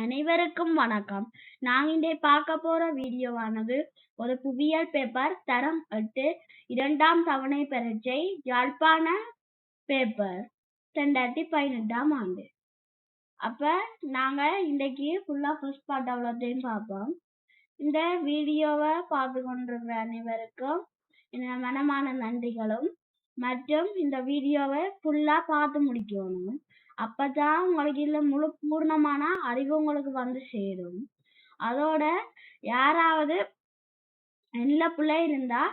அனைவருக்கும் வணக்கம். நாங்க இன்றைய பார்க்க போற வீடியோவானது ஒரு புவியியல் பேப்பர் தரம் 8 இரண்டாம் தவணை பரீட்சை யாழ்ப்பாண பேப்பர் 2018 ஆண்டு. அப்ப நாங்க இன்றைக்கு ஃபுல்லா ஃபர்ஸ்ட் பார்ட் அவ்வளோத்தையும் பார்ப்போம். இந்த வீடியோவை பார்த்து கொண்டிருக்கிற அனைவருக்கும் என் மனமான நன்றிகளும் மற்றும் இந்த வீடியோவை ஃபுல்லா பார்த்து முடிக்கணும். அப்பதான் உங்களுக்கு இதுல முழு பூர்ணமான அறிவு உங்களுக்கு வந்து சேரும். அதோட யாராவது நல்ல பிள்ளை இருந்தா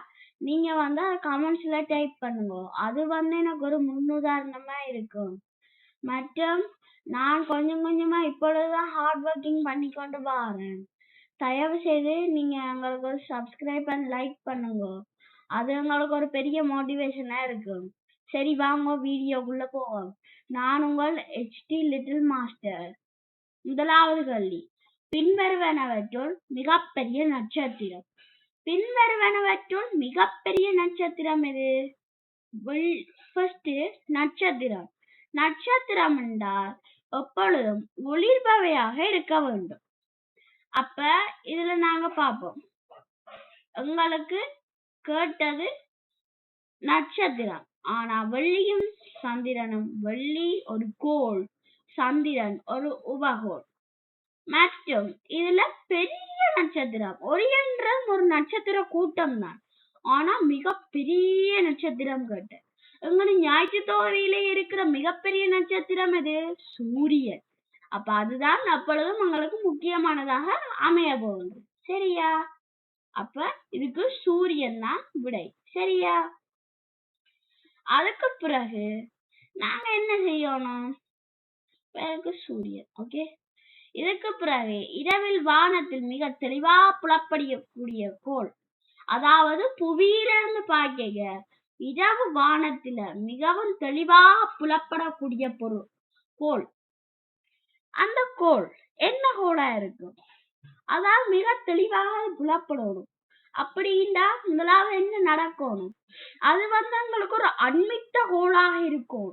நீங்க அதை கமெண்ட்ஸ்ல டைப் பண்ணுங்க. அது எனக்கு ஒரு முன்னுதாரணமா இருக்கும். மற்றும் நான் கொஞ்சம் கொஞ்சமா இப்பொழுதுதான் ஹார்ட் ஒர்க்கிங் பண்ணி கொண்டு வரேன். தயவு செய்து நீங்க எங்களுக்கு ஒரு சப்ஸ்கிரைப் அண்ட் லைக் பண்ணுங்க. அது உங்களுக்கு ஒரு பெரிய மோட்டிவேஷனா இருக்கும். சரி வாங்க வீடியோக்குள்ள போவோம். நான் உங்கள் HT லிட்டில் மாஸ்டர். முதலாவது கேள்வி, பின்வருவனவற்றுள் மிகப்பெரிய நட்சத்திரம். பின்வருவனவற்றுள் மிகப்பெரிய நட்சத்திரம் எது? ஃபர்ஸ்ட் நட்சத்திரம். நட்சத்திரம் என்றால் எப்பொழுதும் ஒளிர்பவையாக இருக்க வேண்டும். அப்ப இதுல நாங்க பார்ப்போம். உங்களுக்கு கேட்டது நட்சத்திரம். ஆனா வெள்ளியும் சந்திரனும், வெள்ளி ஒரு கோள், சந்திரன் ஒரு உபகோள். மற்றும் இதுல பெரிய நட்சத்திரம் ஒரியன்றது ஒரு நட்சத்திர கூட்டம் தான். ஆனா மிகப்பெரிய நட்சத்திரம் கேட்ட எங்க ஞாயிற்று தோகையில இருக்கிற மிகப்பெரிய நட்சத்திரம் எது? சூரியன். அப்ப அதுதான் அப்பொழுதும் உங்களுக்கு முக்கியமானதாக அமைய போகுது. சரியா? அப்ப இதுக்கு சூரியன் தான் விடை. சரியா? அதுக்கு பிறகு நாங்க என்ன செய்யணும்? சூரியன். ஓகே. இதுக்கு பிறகு இரவில் வானத்தில் மிக தெளிவா புலப்படக்கூடிய கோள், அதாவது புவியிலிருந்து பார்க்க இரவு வானத்துல மிகவும் தெளிவாக புலப்படக்கூடிய கோள். அந்த கோள் என்ன கோளா இருக்கும்? அதாவது மிக தெளிவாக புலப்படணும். அப்படின்னா உங்களால என்ன நடக்கணும்? அது உங்களுக்கு ஒரு அண்மித்த கோளாக இருக்கும்.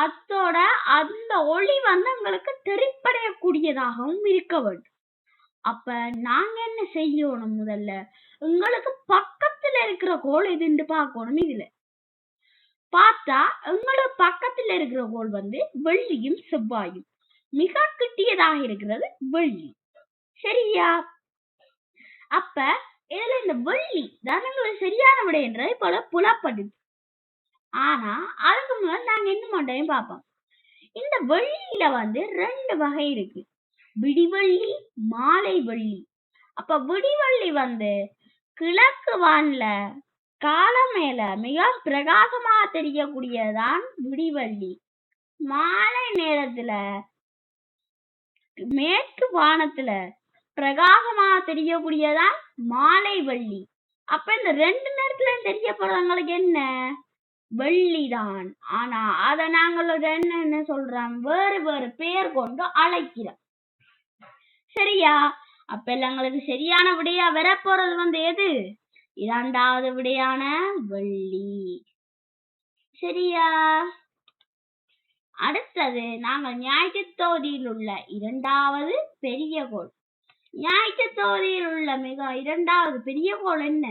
அதோட அந்த ஒளி உங்களுக்கு தெரிப்படையக்கூடியதாகவும் இருக்க வேண்டும். அப்ப நாங்க என்ன செய்யணும்? முதல்ல உங்களுக்கு பக்கத்துல இருக்கிற கோள் எதுன்னு பார்க்கணும். இதுல பார்த்தா உங்களுக்கு பக்கத்துல இருக்கிற கோள் வெள்ளியும் செவ்வாயும். மிக கிட்டியதாக இருக்கிறது வெள்ளி. சரியா? அப்ப இதுல இந்த வெள்ளி தான் சரியான விடைன்றது போல புலப்படுது. ஆனா அதுக்கு முதல் நாங்க என்ன மட்டும் பார்ப்போம். இந்த வெள்ளியில 2 வகை இருக்கு. விடிவெள்ளி, மாலை வெள்ளி. அப்ப விடிவெள்ளி கிழக்கு வான்ல கால மேல மிக பிரகாசமா தெரியக்கூடியதான் விடிவெள்ளி. மாலை நேரத்துல மேற்கு வானத்துல பிரகாசமா தெரியக்கூடியதான் மாலை வெள்ளி. அப்ப இந்த 2 நேரத்துல தெரியப்படுறவங்களுக்கு என்ன? வெள்ளிதான். ஆனா அத நாங்கள் என்ன சொல்றோம்? வேறு வேறு பெயர் கொண்டு அழைக்கிறோம். சரியா? அப்ப எங்களுக்கு சரியான விடையா வரப்போறது எது? இரண்டாவது விடையான வெள்ளி. சரியா? அடுத்தது நாங்கள் ஞாயிற்று தொகுதியில் உள்ள இரண்டாவது பெரிய கோள். ஞாயிற்று தொகுதியில் உள்ள இரண்டாவது பெரிய கோள் என்ன?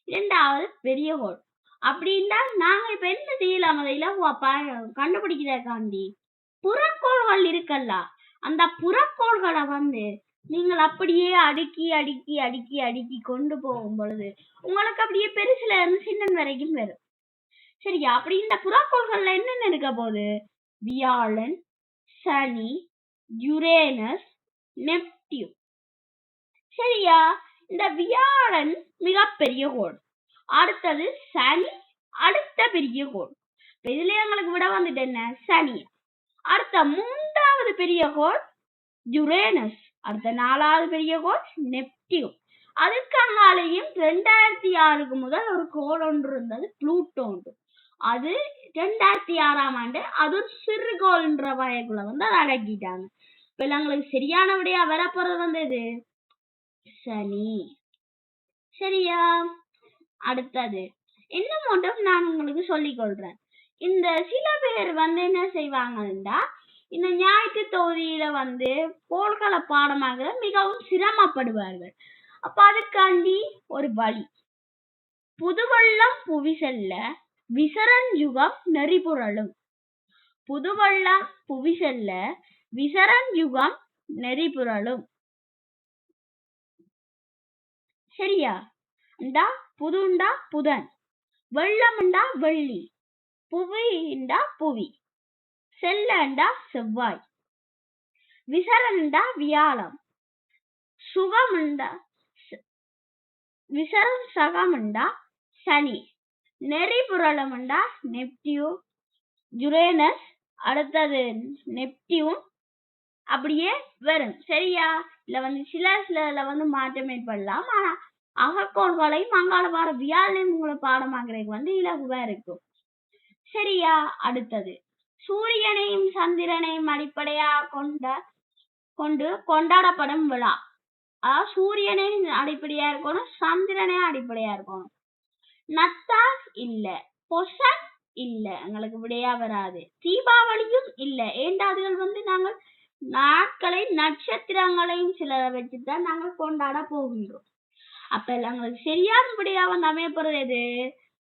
இரண்டாவது பெரிய கோள். அப்படின்னா நாங்க இப்ப என்ன செய்யலாம்? அதை இலகுவா கண்டுபிடிக்கிறதுக்காண்டி புறக்கோள்கள் இருக்கல்ல, அந்த புறக்கோள்களை நீங்கள் அப்படியே அடுக்கி அடுக்கி அடுக்கி அடுக்கி கொண்டு போகும் பொழுது உங்களுக்கு அப்படியே பெருசுல இருந்து சின்ன வரைக்கும் வரும். சரியா? அப்படி இந்த புறக்கோள்கள்ல என்னென்ன இருக்க போகுது? வியாழன், சனி, யுரேனஸ், நெப்டியூன். சரியா? இந்த வியாழன் மிகப்பெரிய கோள். அடுத்தது சனி, அடுத்த பெரிய கோள். இதுல எங்களுக்கு விட என்ன? சனி. அடுத்த 3வது பெரிய கோள் யுரேனஸ். அடுத்த 4வது பெரிய கோள் நெப்டியூன். அதுக்கு அங்காலையும் 2006 முதல் ஒரு கோள் ஒன்று இருந்தது, புளூட்டோ. அது 2006ஆம் ஆண்டு அது ஒரு சிறுகோள்ன்ற வகைக்குள்ள அதை அடக்கிட்டாங்க. இப்ப எங்களுக்கு சரியான விடையா வரப்போறது எது? சனி. சரியா? அடுத்தது இன்னும் ஒன்றும் நான் உங்களுக்கு சொல்லிக் கொள்றேன். இந்த சில பேர் என்ன செய்வாங்கன்னா, இந்த ஞாயிற்று தொகுதியில வந்து போர்க்கள பாடமாக மிகவும் சிரமப்படுவார்கள். அப்ப அதுக்காண்டி ஒரு வழி. புதுவெள்ளம் புவி செல்ல விசரஞ்சுகம் நெறிபுரளும். புதுவெள்ளம் புவி செல்ல விசரஞ்சுகம் நெறிபுரளும். சரியா? புதுண்டா புதன், வெள்ளம்ண்டா வெள்ளி, புவிண்டா புவி, செல்லண்டா செவ்வாய், விசரண்டா வியாழம், சுகம்ண்டா விசரம் சகம்ண்டா சனி, நெறிபுரளம்ண்டா நெப்டியூன் யுரேனஸ், அடுத்தது நெப்டியூன் அப்படியே வரும். சரியா? இல்ல வந்து சில வந்து மாற்றம் ஏற்படலாம். ஆனா அகக்கோள்களையும் அங்கால வார வியாழனையும் உங்களை பாடமாக்குறதுக்கு வந்து இலகுவா இருக்கும். சரியா? அடுத்தது சூரியனையும் சந்திரனையும் அடிப்படையாக கொண்டு கொண்டாடப்படும் விழா. அதாவது சூரியனை அடிப்படையா இருக்கணும், சந்திரனே அடிப்படையா இருக்கணும். நத்தார் இல்ல, பொசன் இல்ல, எங்களுக்கு விடையா வராது. தீபாவளியும் இல்ல, ஏண்டாதுகள் வந்து நாங்கள் நாட்களை நட்சத்திரங்களையும் சில வச்சுதான் நாங்கள் கொண்டாட போகின்றோம். அப்ப எங்களுக்கு சரியான விடையா வந்து அமையப்படுறது எது?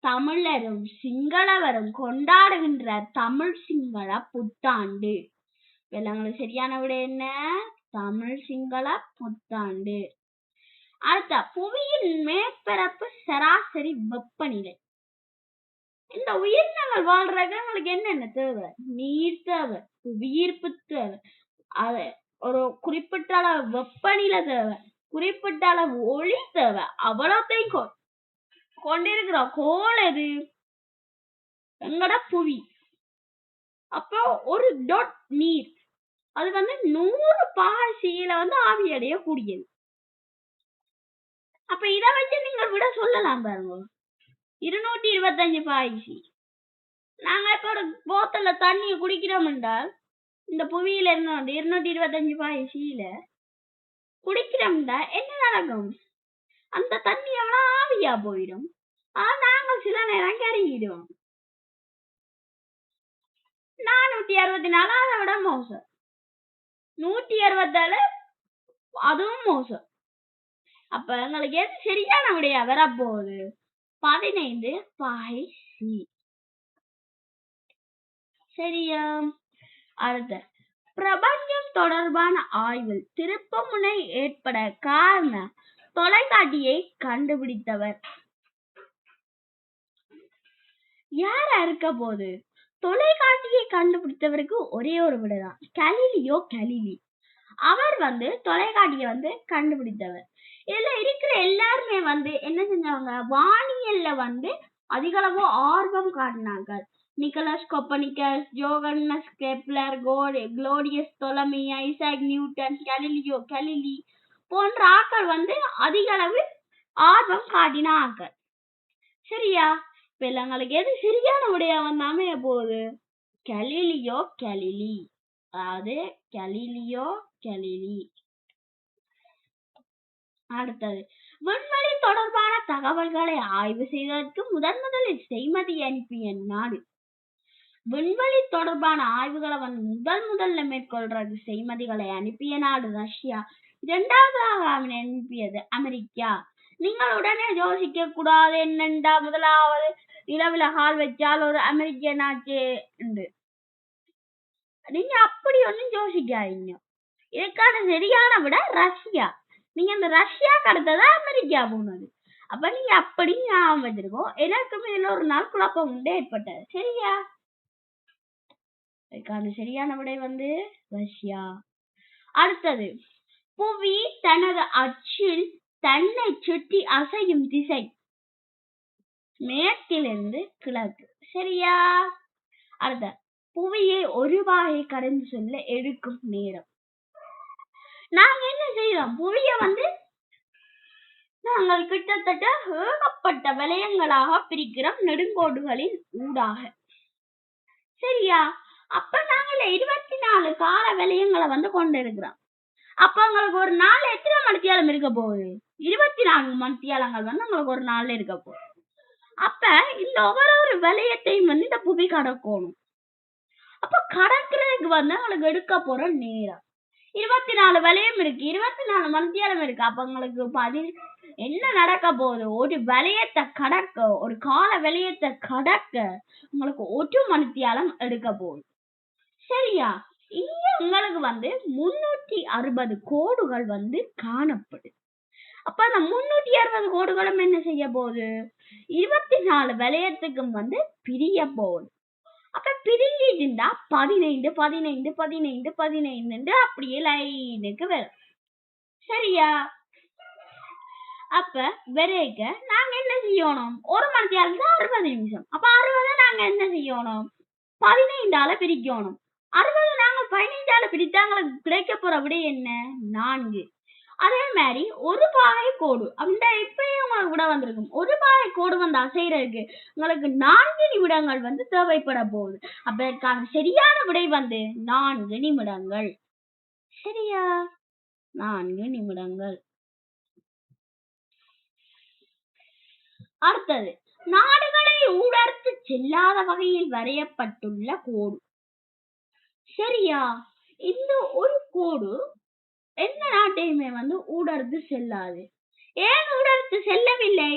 தமிழரும் சிங்களவரும் கொண்டாடுகின்ற தமிழ் சிங்கள புத்தாண்டு. எங்களுக்கு சரியான விடை என்ன? தமிழ் சிங்கள புத்தாண்டு. அடுத்த புவியின் மேற்பரப்பு சராசரி வெப்பநிலை. இந்த உயிரினங்கள் வாழ்றதுக்கு எங்களுக்கு என்னென்ன தேவை? நீர் தேவை, புவியீர்ப்பு தேவை, ஒரு குறிப்பிட்ட அளவு வெப்பநிலை தேவை, குறிப்பிட்ட அளவு ஒளி தேவை. அவ்வளோத்தையும் கொண்டிருக்கிற கோள் எது? எங்கட புவி. அப்போ ஒரு டொட் நீர் அது வந்து 100 பாசியில வந்து ஆவியடைய கூடியது. அப்ப இதை வச்சு நீங்கள் விட சொல்லலாம் பாருங்க. 225 பாய்ச்சி. நாங்க இப்ப ஒரு போத்தல்ல தண்ணியை குடிக்கிறோம் என்றால் இந்த புவியில இருந்து 225 பாய்ச்சியில குடிக்கிறோம்டா என்ன நடக்கும்? அந்த தண்ணி எவ்வளவு ஆவியா போயிடும். நாங்கள் சில நேரம் கருகிடுவோம். 464 அதை விட மோசம். 167 அதுவும் மோசம். அப்ப எங்களுக்கு எது சரியான விடையா வரப்போகுது? 15 பாய்ச்சி. சரியா? அடுத்த பிரபஞ்சம் தொடர்பான ஆய்வில் திருப்புமுனை ஏற்பட காரண தொலைக்காட்டியை கண்டுபிடித்தவர் யாரா இருக்க போது? தொலைக்காட்டியை கண்டுபிடித்தவருக்கு ஒரே ஒரு விடைதான், கலீலியோ கலிலி. அவர் வந்து தொலைக்காட்டியை வந்து கண்டுபிடித்தவர். இதுல இருக்கிற எல்லாருமே வந்து என்ன செஞ்சாங்க? வானியல்ல வந்து அதிக அளவு ஆர்வம் காட்டினார்கள். Nicolaus Copernicus, Johannes Kepler, Claudius Ptolemy, Isaac Newton, Galileo Galilei போன்ற ஆட்கள் வந்து அதிக அளவு ஆர்வம் காட்டின ஆட்கள். சரியா? இப்ப எங்களுக்கு எது சரியான விடையா வந்து அமைய போகுது? Galileo Galilei. அதாவது கலீலியோ கலிலி. அடுத்தது விண்வெளி தொடர்பான தகவல்களை ஆய்வு செய்வதற்கு முதலில் செய்மதி அனுப்பிய நாடு. விண்வெளி தொடர்பான ஆய்வுகளை வந்து முதல்ல மேற்கொள்றது செய்மதிகளை அனுப்பிய நாடு ரஷ்யா. 2வதாக அனுப்பியது அமெரிக்கா. நீங்கள் உடனே யோசிக்க கூடாது என்னண்டா முதலாவது நிலவுல கால் வச்சால் ஒரு அமெரிக்க நாட்டு உண்டு. நீங்க அப்படி ஒன்னும் யோசிக்காதீங்க. இதுக்கான சரியான விட ரஷ்யா. நீங்க இந்த ரஷ்யா கடத்ததா அமெரிக்கா போனது. அப்ப நீங்க அப்படி ஞாபகம் வச்சிருக்கோம். எனக்குமே இதுல ஒரு நாள் குழப்பம் உண்டு ஏற்பட்டது. சரியா? இதுக்கான சரியான விடை வந்து ரஷ்யா. அடுத்தது புவி தனது அச்சில் தன்னை சுற்றி அசையும் திசை மேற்கிலிருந்து கிழக்கு. சரியா? அடுத்த புவியை ஒரு வாயை கடந்து செல்ல எடுக்கும் நேரம். நாங்க என்ன செய்யறோம்? புவிய வந்து நாங்கள் கிட்டத்தட்ட ஏகப்பட்ட வலயங்களாக பிரிக்கிறோம் நெடுங்கோடுகளின் ஊடாக. சரியா? அப்ப நாங்கள் 24 கால வலயங்களை வந்து கொண்டிருக்கிறோம். அப்ப உங்களுக்கு ஒரு நாள் எத்தனை மணித்தியாலம் இருக்க போகுது? 24 மணித்தியாலங்கள் வந்து உங்களுக்கு ஒரு நாள்ல இருக்க போகுது. அப்ப இந்த ஒவ்வொரு வலயத்தையும் வந்து இந்த புவி கடக்கணும். அப்ப கடக்கிறதுக்கு வந்து உங்களுக்கு எடுக்க போற நேரம் 24 வளையம் இருக்கு, 24 மணித்தியாலம் இருக்கு. அப்ப உங்களுக்கு என்ன நடக்க போகுது? ஒரு வளையத்தை கடக்க, ஒரு கால வளையத்தை கடக்க உங்களுக்கு 1 மணித்தியாலம் எடுக்க போகுது. சரியா? இங்க உங்களுக்கு வந்து 360 கோடுகள் வந்து காணப்படுது. அப்ப அந்த 360 கோடுகளும் என்ன செய்ய போகுது? 24 வளையத்துக்கும் வந்து பிரிய போகுது. அப்ப பிரிஞ்சிட்டுண்டா 15 15 15 15 அப்படியே லைனுக்கு வரும். சரியா? அப்ப வரைக்க நாங்க என்ன செய்யணும்? 1 மணித்தியாலத்துக்கு 60 நிமிஷம். அப்ப 60 நாங்க என்ன செய்யணும்? 15ஆல பிரிக்கணும். 60 நாங்க 15ஆல பிரித்தா எங்களுக்கு கிடைக்க போற விடை என்ன? 4. அதே மாதிரி ஒரு பாகை கோடு அந்த இப்பயே உங்களுக்கு விட வந்திருக்கும். ஒரு பாகை கோடு வந்து அசைறதுக்கு உங்களுக்கு 4 நிமிடங்கள் வந்து தேவைப்பட போகுது. அப்ப இதற்கான சரியான விடை வந்து 4 நிமிடங்கள். சரியா? 4 நிமிடங்கள். அடுத்தது, நாடுகளை ஊடறுத்து செல்லாத வகையில் வரையப்பட்டுள்ள கோடு. சரியா? இந்த ஒரு கோடு எந்த நாட்டையுமே வந்து ஊடறுத்து செல்லாது. ஏன் ஊடறுத்து செல்லவில்லை?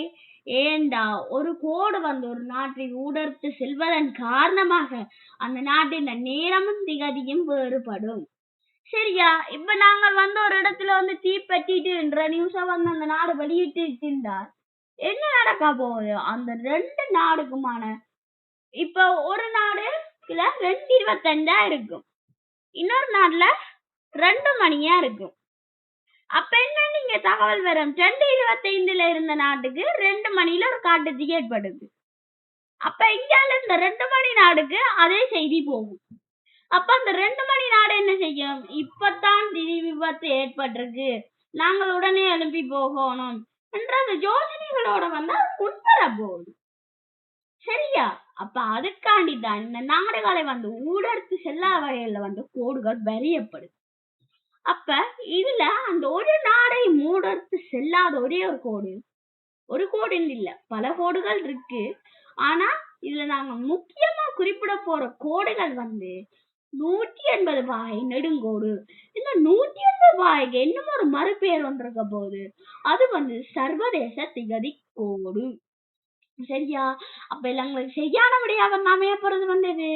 ஏண்டா ஒரு கோடு வந்து ஒரு நாட்டை ஊடறுத்து செல்வதன் காரணமாக அந்த நாட்டின் நேரமும் திகதியும் வேறுபடும். சரியா? இப்ப நாங்கள் வந்து ஒரு இடத்துல வந்து தீப்பற்றிட்டு நியூஸ வந்து அந்த நாடு வெளியிட்டு இருந்தால் என்ன நடக்க போகுது? அந்த 2 நாடுக்குமான இப்ப ஒரு நாடுல 2:25 இருக்கும், இன்னொரு நாட்டுல 2 மணியா இருக்கும். அப்ப என்ன நீங்க தகவல் வரும்? 2:25 இருந்த நாட்டுக்கு 2 மணில ஒரு காட்டுத்தீ ஏற்படுது. அப்ப இங்கால இந்த 2 மணி நாடுக்கு அதே செய்தி போகும். அப்ப அந்த 2 மணி நாடு என்ன செய்யும்? இப்பதான் தீ விபத்து ஏற்பட்டிருக்கு, நாங்கள் உடனே எழுப்பி போகணும் என்ற அந்த யோசனைகளோட வந்து முன்வர போகுது. சரியா? அப்ப அதுக்காண்டி தான் இந்த நாடுகளை வந்து ஊடறுத்து செல்லாத வகையில வந்து கோடுகள் வரையப்படுது. அப்ப இதுல அந்த ஒரு நாடை ஊடறுத்து செல்லாத ஒரே ஒரு கோடு இல்ல, பல கோடுகள் இருக்கு. ஆனா இதுல நாங்க முக்கியமா குறிப்பிட போற கோடுகள் வந்து 180 பாகை நெடுங்கோடு. இந்த 180 பாகைக்கு இன்னும் ஒரு மறுபெயர் ஒன்று இருக்க போகுது. அது வந்து சர்வதேச திகதி கோடு. சரியா? அப்ப எங்களுக்கு சரியான விடையா வந்து அமைய போறது வந்தது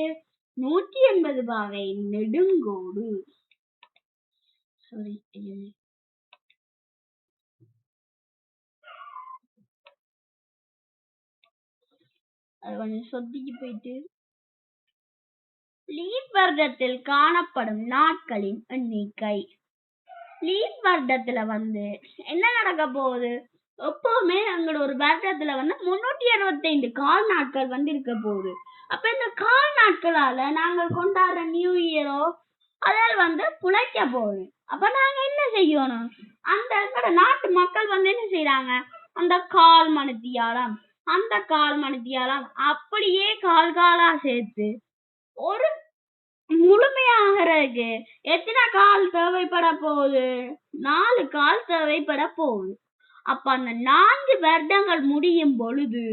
180 பாகை நெடுங்கோடு. அது கொஞ்சம் சொத்திக்கு போயிட்டு லீப் வருடத்தில் காணப்படும் நாட்களின் எண்ணிக்கை. லீப் வருடத்துல வந்து என்ன நடக்க போகுது? எப்பவுமே எங்களோட ஒரு வருடத்துல வந்து 365 கால் நாட்கள் வந்து இருக்க போகுது. அப்ப இந்த கால் நாட்களால நாங்கள் கொண்டாடுற நியூ இயரோ அதால் வந்து புழைக்க போகுது. அப்ப நாங்க என்ன செய்யணும்? அந்த நாட்டு மக்கள் வந்து என்ன செய்யறாங்க? அந்த கால் மணித்தியாலம், அந்த கால் மணித்தியாலம் அப்படியே காலா சேர்த்து ஒரு முழுமையாகிறதுக்கு எத்தனை கால் தேவைப்பட போகுது? 4 கால் தேவைப்பட போகுது. அப்ப அந்த 4 வருடங்கள் முடியும் பொழுது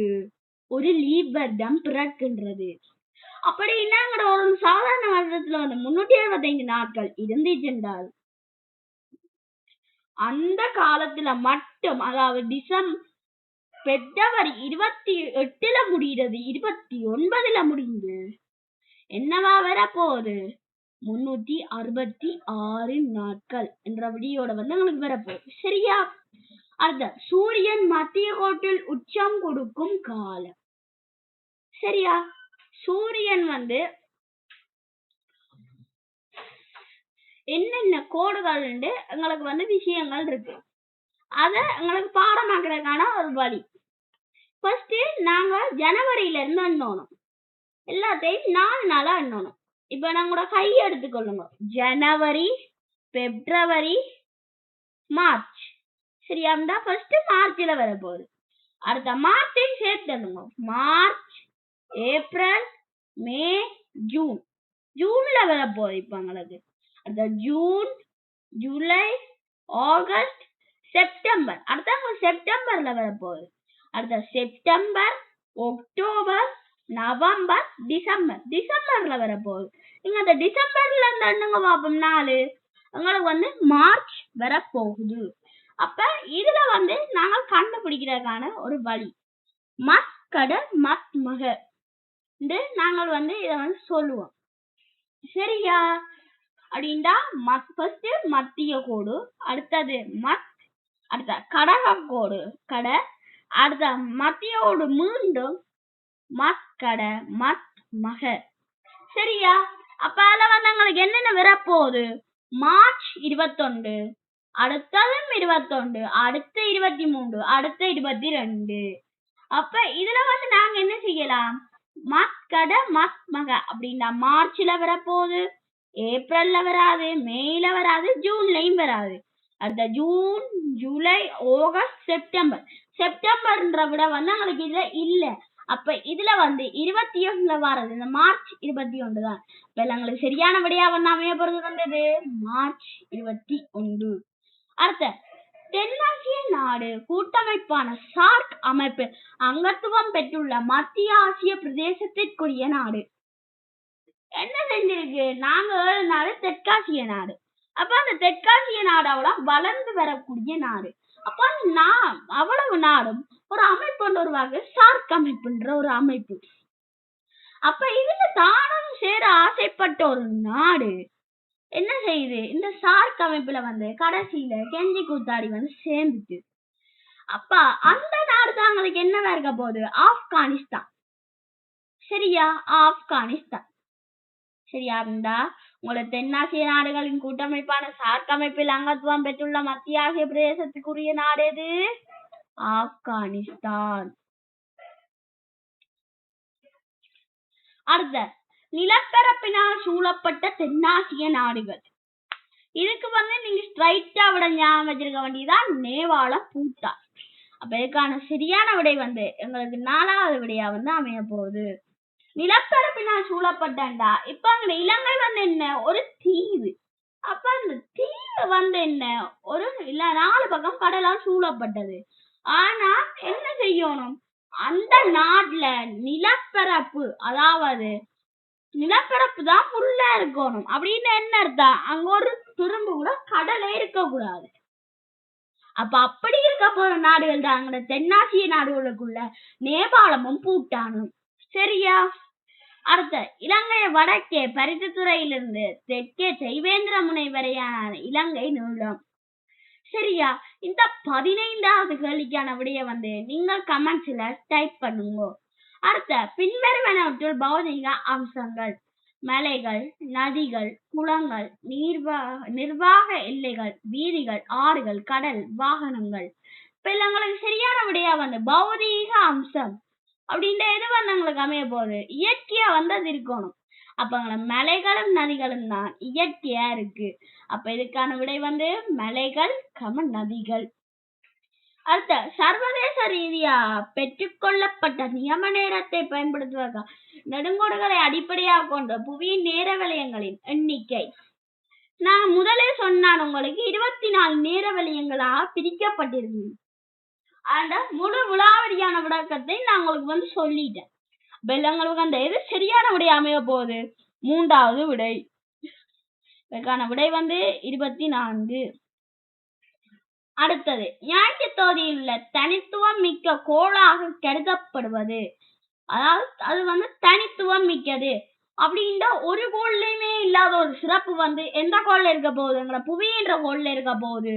ஒரு லீப் வருடம் பிறக்கின்றது. அப்படின்னா ஒரு சாதாரண வருடத்துல வந்து 365 நாட்கள் இருந்துச்சுன்றால் அந்த காலத்துல மட்டும், அதாவது பிப்ரவரி 28ல முடிகிறது, 29ல முடிந்து என்னவா வர போகுது? 366 நாட்கள் என்ற விடியோட வந்து உங்களுக்கு வரப்போகுது. சரியா? அடுத்த, சூரியன் மத்திய கோட்டில் உச்சம் கொடுக்கும் காலம். சரியா? சூரியன் வந்து என்னென்ன கோடுகள் எங்களுக்கு வந்து விஷயங்கள் இருக்கு, அத எங்களுக்கு பாடமாக்குறதுக்கான ஒரு வழி. ஃபர்ஸ்ட் நாங்க ஜனவரியில இருந்து எண்ணணும், எல்லாத்தையும் 4 நாளா எண்ணணும். இப்ப நாங்களோட கை எடுத்துக்கொள்ளுங்க. ஜனவரி, பிப்ரவரி, மார்ச். சரியா? ஃபர்ஸ்ட் மார்ச்ல வர போகுது. அடுத்த மார்ச்சையும் சேர்த்துடுங்க. மார்ச், ஏப்ரல், மே, ஜூன். ஜூன்ல வர போகுது இப்ப எங்களுக்கு. அடுத்த ஜூன், ஜூலை, ஆகஸ்ட், செப்டம்பர். அடுத்த செப்டம்பர்ல வர போகுது. அடுத்த செப்டம்பர், அக்டோபர், நவம்பர், டிசம்பர். டிசம்பர்ல வரப்போகுது. நீங்க அந்த டிசம்பர்ல என்னங்க பார்ப்போம் நாலு, உங்களுக்கு வந்து மார்ச் வரப்போகுது. அப்ப இதுல வந்து நாங்க கண்டுபிடிக்கிறதுக்கான ஒரு வழி மஸ்கட மத்மக நாங்கள் வந்து இத வந்து சொல்லுவோம். சரியா? அப்படின்டா ஃபர்ஸ்ட் மத்திய கோடு, அடுத்தது அடுத்த கடக கோடு கடை, அடுத்த மத்திய கோடு மீண்டும் மஸ்கட மத்மக. சரியா? அப்ப அதுல வந்து எங்களுக்கு என்னென்ன வரப்போகுது? மார்ச் 21, அடுத்ததும் 21, அடுத்து 23, அடுத்து 22. அப்ப இதுல வந்து நாங்க என்ன செய்யலாம்? மஸ்கட மத்மக அப்படின்னா மார்ச்ல வரப்போகுது, ஏப்ரல்ல வராது, மேல வராது, ஜூன்லயும் வராது. அடுத்த ஜூன், ஜூலை, ஆகஸ்ட், செப்டம்பர். செப்டம்பர்ன்ற விட வந்து எங்களுக்கு இதுல இல்ல. அப்ப இதுல வந்து 21ல வர்றது இந்த மார்ச் 21 தான். இப்ப எங்களுக்கு சரியான விடையா வந்து அமைய போறது வந்தது மார்ச் 21. அடுத்த தென்னாசிய நாடு கூட்டமைப்பான சார்க் அமைப்பு அங்கத்துவம் பெற்றுள்ள மத்திய ஆசிய பிரதேசத்திற்குரிய நாடு. என்ன செஞ்சிருக்கு? நாங்க 7 நாடு தெற்காசிய நாடு. அப்ப அந்த தெற்காசிய நாடோட வளர்ந்து வரக்கூடிய நாடு. அப்ப அவ்வளவு நாடும் ஒரு அமைப்பு உருவாக சார்க் அமைப்புன்ற ஒரு அமைப்பு. அப்ப இதுல தானும் சேர ஆசைப்பட்ட ஒரு நாடு என்ன செய்யுது? இந்த சார்க் அமைப்புல வந்து கடைசியில கெஞ்சி கூத்தாடி வந்து சேர்ந்துட்டு. அப்ப அந்த நாடு தான் எங்களுக்கு என்னவா இருக்க போகுது? ஆப்கானிஸ்தான். சரியா? ஆப்கானிஸ்தான். சரியா இருந்தா உங்களோட தென்னாசிய நாடுகளின் கூட்டமைப்பான சார்க் அமைப்பில் அங்கத்துவம் பெற்றுள்ள மத்திய ஆசிய பிரதேசத்துக்குரிய நாடு எது? ஆப்கானிஸ்தான். அடுத்த நிலப்பரப்பினால் சூழப்பட்ட தென்னாசிய நாடுகள். இதுக்கு வந்து நீங்க ஸ்ட்ரைட்டா விட ஞாபகம் வச்சிருக்க வேண்டியதான் நேபாள, பூட்டான். அப்ப இதுக்கான சரியான விடை வந்து எங்களுக்கு 4வது விடையா வந்து அமைய போகுது. நிலப்பரப்பினால் சூழப்பட்டா இப்ப அங்க இலங்கை வந்து என்ன? ஒரு தீவு. அப்ப அந்த தீவு வந்து என்ன? ஒரு 4 பக்கம் கடலால் சூழப்பட்டது. ஆனா என்ன செய்யணும்? அந்த நாட்டுல நிலப்பரப்பு, அதாவது நிலப்பரப்பு தான் ஃபுல்லா இருக்கணும் அப்படின்னு என்ன அர்த்தம்? அங்க ஒரு துரும்பு கூட கடலே இருக்க கூடாது. அப்ப அப்படி இருக்க போற நாடுகள் தான் அங்க தென்னாசிய நாடுகளுக்குள்ள நேபாளமும் பூட்டானும். சரியா? அடுத்த இலங்கைய வடக்கே பருத்தித்துறையிலிருந்து தெற்கே தெய்வேந்திர முனை வரையான இலங்கை நீளம். சரியா? இந்த 15வது கேள்விக்கான விடைய வந்து நீங்கள் கமெண்ட்ஸ்ல டைப் பண்ணுங்க. அடுத்த பின்வருவனவற்றுள் பௌதிக அம்சங்கள் மலைகள், நதிகள், குளங்கள், நிர்வாக எல்லைகள், வீதிகள், ஆறுகள், கடல், வாகனங்கள். இப்ப எங்களுக்கு சரியான விடையா வந்து பௌதீக அம்சம் அப்படின்ற எது வந்து எங்களுக்கு அமைய போகுது? இயற்கையா வந்து அது இருக்கணும். அப்ப மலைகளும் நதிகளும் தான் இயற்கையா இருக்கு. அப்ப இதுக்கான விடை வந்து மலைகள், நதிகள். அடுத்த சர்வதேச ரீதியா பெற்றுக்கொள்ளப்பட்ட நியம நேரத்தை பயன்படுத்துவதற்காக நெடுங்கோடுகளை அடிப்படையாக கொண்ட புவியின் நேர வலயங்களின் எண்ணிக்கை. நான் முதலே சொன்னான் உங்களுக்கு 24 நேர வலயங்களாக பிரிக்கப்பட்டிருக்கு. அந்த முழு விழாவரியான விளக்கத்தை நான் உங்களுக்கு வந்து சொல்லிட்டேன். வெள்ளங்களுக்கு அந்த எது சரியான விடை அமைய போகுது? 3வது விடை. இதற்கான விடை வந்து 24. அடுத்தது ஞாயிற்றுத்தொகுதியில் உள்ள தனித்துவம் மிக்க கோளாக கருதப்படுவது, அதாவது அது வந்து தனித்துவம் மிக்கது அப்படின்ற ஒரு கோள்லயுமே இல்லாத ஒரு சிறப்பு வந்து எந்த கோள்ல இருக்க போகுது? புவின்ற கோள்ல இருக்க போகுது.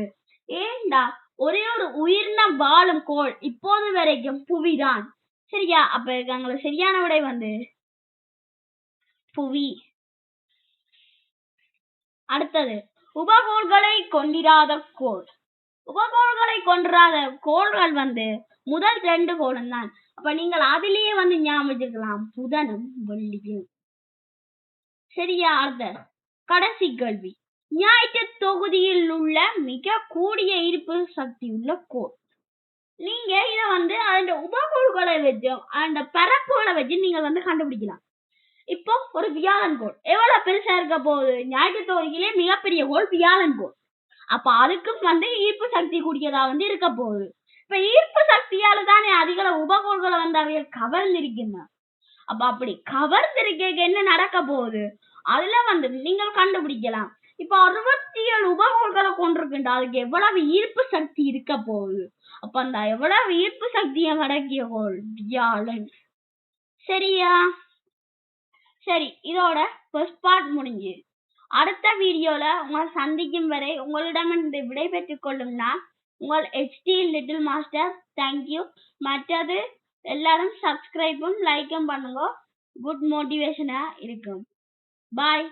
ஏண்டா ஒரே ஒரு உயிரினம் வாழும் கோள் இப்போது வரைக்கும் புவிதான். சரியா? அப்ப எங்களுக்கு சரியான விடை வந்து புவி. அடுத்தது உபகோள்களை கொண்டிராத கோள். உபகோள்களை கொண்டிராத கோள்கள் வந்து முதல் 2 கோளும் தான். அப்ப நீங்கள் அதிலேயே வந்து ஞாபகம் வச்சுக்கலாம், புதனும் வெள்ளியும். சரியா? அடுத்த கடைசி கேள்வி, ஞாயிற்று தொகுதியில் உள்ள மிக கூடிய ஈர்ப்பு சக்தி உள்ள கோள். நீங்க இத வந்து அந்த உபகோள்களை வச்சு அந்த பரப்புகளை வச்சு நீங்க வந்து கண்டுபிடிக்கலாம். இப்போ ஒரு வியாழன் கோள் எவ்வளவு பெருசா இருக்க போகுது? ஞாயிற்று தொகுதியிலே மிகப்பெரிய கோள் வியாழன் கோள். அப்ப அதுக்கும் வந்து ஈர்ப்பு சக்தி கூடியதா வந்து இருக்க போகுது. இப்ப ஈர்ப்பு சக்தியால தானே அதிக உபகோள்களை வந்து அவைகள் கவர்ந்திருக்கின்றன. அப்ப அப்படி கவர்ந்திருக்க என்ன நடக்க போகுது அதுல வந்து நீங்கள் கண்டுபிடிக்கலாம். இப்ப 67 உபகோள்களை கொண்டிருக்கின்ற அதுக்கு எவ்வளவு ஈர்ப்பு சக்தி இருக்க போகுது. அப்ப அந்த எவ்வளவு ஈர்ப்பு சக்தியை அடக்கிய கோள் வியாழன். சரியா? சரி, இதோட ஃபர்ஸ்ட் பார்ட் முடிஞ்சு. அடுத்த வீடியோல உங்களை சந்திக்கும் வரை உங்களிடமிருந்து விடைபெற்றுக் கொள்ளும் நான் உங்கள் HT லிட்டில் மாஸ்டர். தேங்க்யூ. மற்றது எல்லாரும் சப்ஸ்கிரைபும் லைக்கும் பண்ணுங்க. குட் மோட்டிவேஷனா இருக்கும். பாய்.